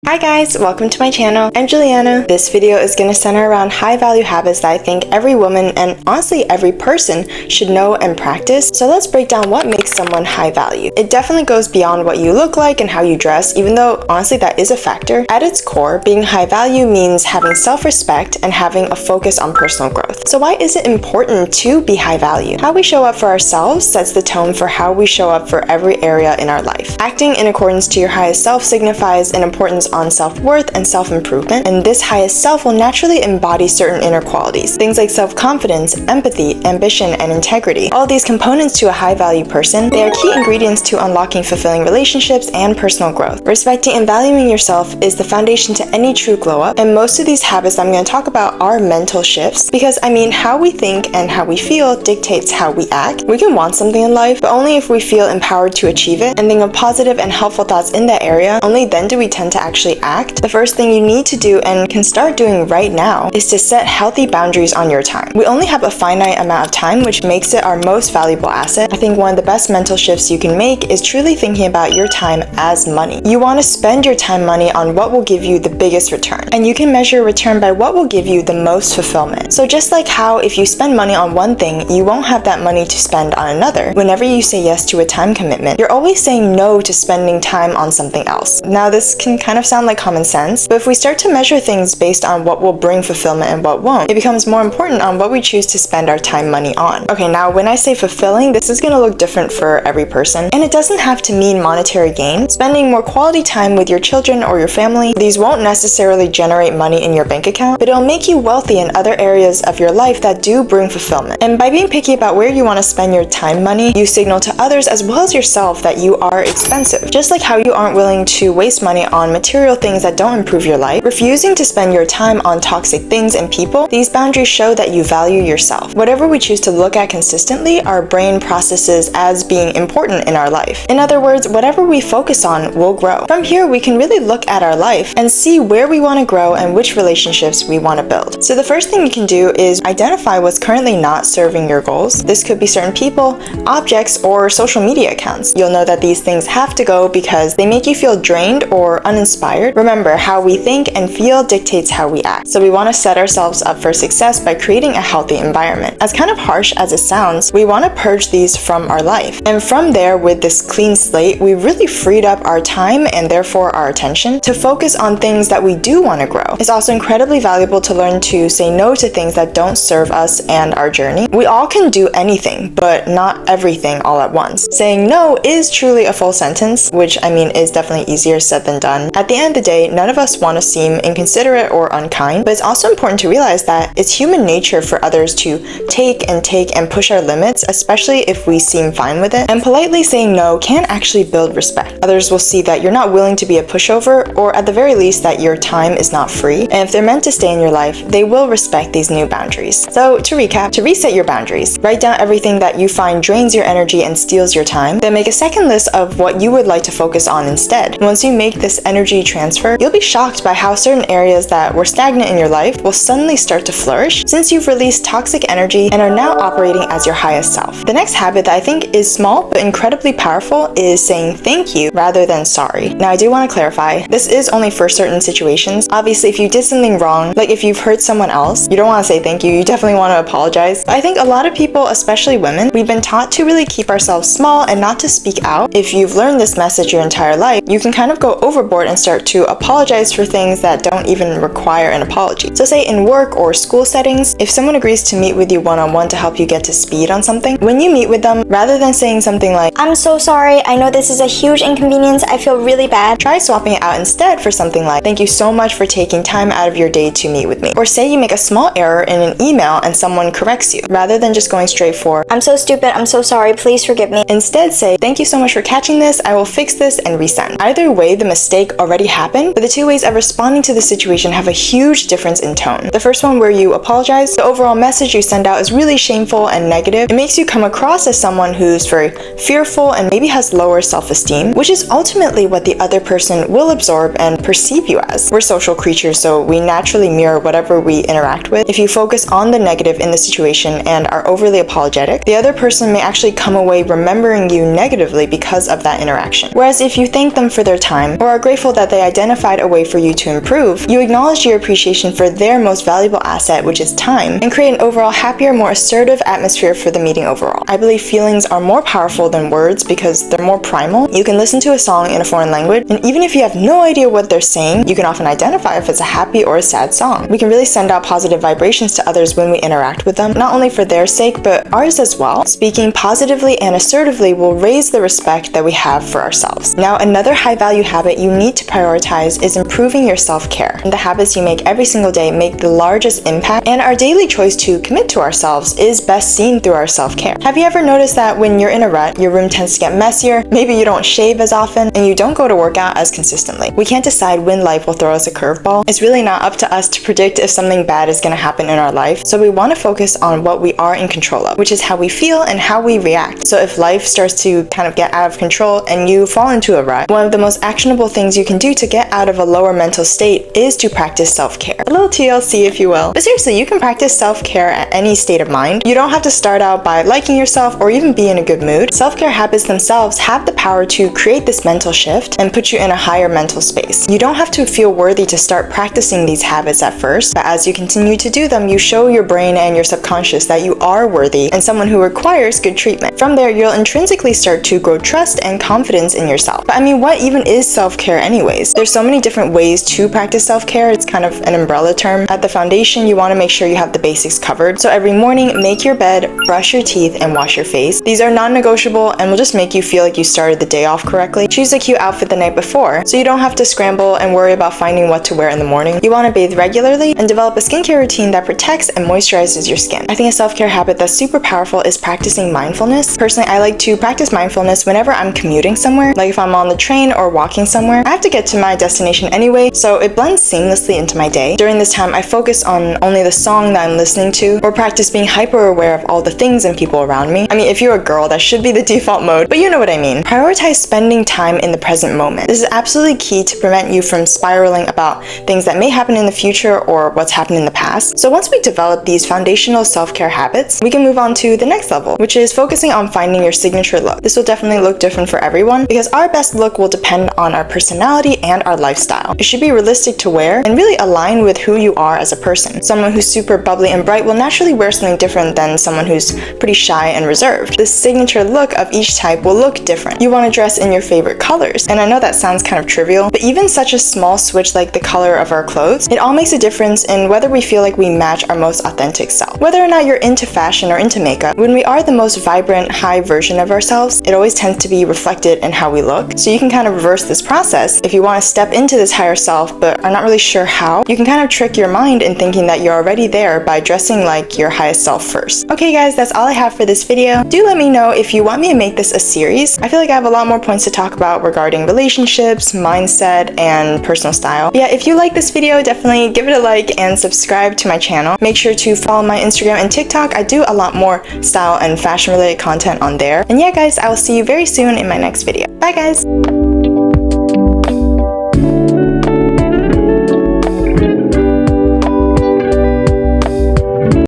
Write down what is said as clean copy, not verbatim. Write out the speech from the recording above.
Hi guys, welcome to my channel. I'm Juliana. This video is going to center around high value habits that I think every woman and honestly every person should know and practice. So let's break down what makes someone high value. It definitely goes beyond what you look like and how you dress, even though honestly that is a factor. At its core, being high value means having self-respect and having a focus on personal growth. So why is it important to be high value? How we show up for ourselves sets the tone for how we show up for every area in our life. Acting in accordance to your highest self signifies an importance on self-worth and self-improvement, and this highest self will naturally embody certain inner qualities, things like self-confidence, empathy, ambition, and integrity. All these components to a high-value person, they are key ingredients to unlocking fulfilling relationships and personal growth. Respecting and valuing yourself is the foundation to any true glow-up, and most of these habits I'm going to talk about are mental shifts, because how we think and how we feel dictates how we act. We can want something in life, but only if we feel empowered to achieve it and think of positive and helpful thoughts in that area, only then do we tend to actually act. The first thing you need to do and can start doing right now is to set healthy boundaries on your time. We only have a finite amount of time, which makes it our most valuable asset. I think one of the best mental shifts you can make is truly thinking about your time as money. You want to spend your time money on what will give you the biggest return, and you can measure return by what will give you the most fulfillment. So just like how if you spend money on one thing, you won't have that money to spend on another. Whenever you say yes to a time commitment, you're always saying no to spending time on something else. Now this can kind of sound like common sense, but if we start to measure things based on what will bring fulfillment and what won't, it becomes more important on what we choose to spend our time money on. Okay, now when I say fulfilling, this is going to look different for every person, and it doesn't have to mean monetary gain. Spending more quality time with your children or your family, these won't necessarily generate money in your bank account, but it'll make you wealthy in other areas of your life that do bring fulfillment. And by being picky about where you want to spend your time money, you signal to others as well as yourself that you are expensive. Just like how you aren't willing to waste money on material things that don't improve your life, refusing to spend your time on toxic things and people, these boundaries show that you value yourself. Whatever we choose to look at consistently, our brain processes as being important in our life. In other words, whatever we focus on will grow. From here, we can really look at our life and see where we want to grow and which relationships we want to build. So the first thing you can do is identify what's currently not serving your goals. This could be certain people, objects, or social media accounts. You'll know that these things have to go because they make you feel drained or uninspired. Remember, how we think and feel dictates how we act. So we want to set ourselves up for success by creating a healthy environment. As kind of harsh as it sounds, we want to purge these from our life. And from there, with this clean slate, we really freed up our time and therefore our attention to focus on things that we do want to grow. It's also incredibly valuable to learn to say no to things that don't serve us and our journey. We all can do anything, but not everything all at once. Saying no is truly a full sentence, which is definitely easier said than done. At the end of the day, none of us want to seem inconsiderate or unkind, but it's also important to realize that it's human nature for others to take and push our limits, especially if we seem fine with it. And politely saying no can actually build respect. Others will see that you're not willing to be a pushover, or at the very least that your time is not free. And if they're meant to stay in your life, they will respect these new boundaries. So to recap, to reset your boundaries, write down everything that you find drains your energy and steals your time. Then make a second list of what you would like to focus on instead. Once you make this energy transfer, you'll be shocked by how certain areas that were stagnant in your life will suddenly start to flourish since you've released toxic energy and are now operating as your highest self. The next habit that I think is small but incredibly powerful is saying thank you rather than sorry. Now I do want to clarify, this is only for certain situations. Obviously, if you did something wrong, like if you've hurt someone else, you don't want to say thank you, you definitely want to apologize. But I think a lot of people, especially women, we've been taught to really keep ourselves small and not to speak out. If you've learned this message your entire life, you can kind of go overboard and start to apologize for things that don't even require an apology. So say in work or school settings, if someone agrees to meet with you one-on-one to help you get to speed on something, when you meet with them, rather than saying something like, "I'm so sorry, I know this is a huge inconvenience, I feel really bad," try swapping it out instead for something like, "Thank you so much for taking time out of your day to meet with me." Or say you make a small error in an email and someone corrects you, rather than just going straight for, "I'm so stupid, I'm so sorry, please forgive me." Instead say, "Thank you so much for catching this, I will fix this," and resend. Either way, the mistake already happened, but the two ways of responding to the situation have a huge difference in tone. The first one, where you apologize, the overall message you send out is really shameful and negative. It makes you come across as someone who's very fearful and maybe has lower self-esteem, which is ultimately what the other person will absorb and perceive you as. We're social creatures, so we naturally mirror whatever we interact with. If you focus on the negative in the situation and are overly apologetic, the other person may actually come away remembering you negatively because of that interaction. Whereas if you thank them for their time or are grateful that they they identified a way for you to improve, you acknowledge your appreciation for their most valuable asset, which is time, and create an overall happier, more assertive atmosphere for the meeting overall. I believe feelings are more powerful than words because they're more primal. You can listen to a song in a foreign language, and even if you have no idea what they're saying, you can often identify if it's a happy or a sad song. We can really send out positive vibrations to others when we interact with them, not only for their sake, but ours as well. Speaking positively and assertively will raise the respect that we have for ourselves. Now, another high-value habit you need to prioritize is improving your self-care. The habits you make every single day make the largest impact, and our daily choice to commit to ourselves is best seen through our self-care. Have you ever noticed that when you're in a rut, your room tends to get messier, maybe you don't shave as often, and you don't go to work out as consistently? We can't decide when life will throw us a curveball. It's really not up to us to predict if something bad is going to happen in our life, so we want to focus on what we are in control of, which is how we feel and how we react. So if life starts to kind of get out of control and you fall into a rut, one of the most actionable things you can do to get out of a lower mental state is to practice self-care. A little TLC, if you will. But seriously, you can practice self-care at any state of mind. You don't have to start out by liking yourself or even be in a good mood. Self-care habits themselves have the power to create this mental shift and put you in a higher mental space. You don't have to feel worthy to start practicing these habits at first, but as you continue to do them, you show your brain and your subconscious that you are worthy and someone who requires good treatment. From there, you'll intrinsically start to grow trust and confidence in yourself. But I mean, what even is self-care anyways? There's so many different ways to practice self-care. It's kind of an umbrella term. At the foundation, you want to make sure you have the basics covered. So every morning, make your bed, brush your teeth, and wash your face. These are non-negotiable and will just make you feel like you started the day off correctly. Choose a cute outfit the night before, so you don't have to scramble and worry about finding what to wear in the morning. You want to bathe regularly and develop a skincare routine that protects and moisturizes your skin. I think a self-care habit that's super powerful is practicing mindfulness. Personally, I like to practice mindfulness whenever I'm commuting somewhere, like if I'm on the train or walking somewhere. I have to get to my destination anyway, so it blends seamlessly into my day. During this time, I focus on only the song that I'm listening to, or practice being hyper aware of all the things and people around me. I mean, if you're a girl, that should be the default mode, but you know what I mean. Prioritize spending time in the present moment. This is absolutely key to prevent you from spiraling about things that may happen in the future or what's happened in the past. So once we develop these foundational self-care habits, we can move on to the next level, which is focusing on finding your signature look. This will definitely look different for everyone because our best look will depend on our personality and our lifestyle. It should be realistic to wear and really align with who you are as a person. Someone who's super bubbly and bright will naturally wear something different than someone who's pretty shy and reserved. The signature look of each type will look different. You want to dress in your favorite colors, and I know that sounds kind of trivial, but even such a small switch like the color of our clothes, it all makes a difference in whether we feel like we match our most authentic self. Whether or not you're into fashion or into makeup, when we are the most vibrant, high version of ourselves, it always tends to be reflected in how we look. So you can kind of reverse this process. If you want to step into this higher self but are not really sure how, you can kind of trick your mind in thinking that you're already there by dressing like your highest self first. Okay guys, that's all I have for this video. Do let me know if you want me to make this a series. I feel like I have a lot more points to talk about regarding relationships, mindset, and personal style. But yeah, if you like this video, definitely give it a like and subscribe to my channel. Make sure to follow my Instagram and TikTok. I do a lot more style and fashion related content on there. And yeah guys, I will see you very soon in my next video. Bye guys!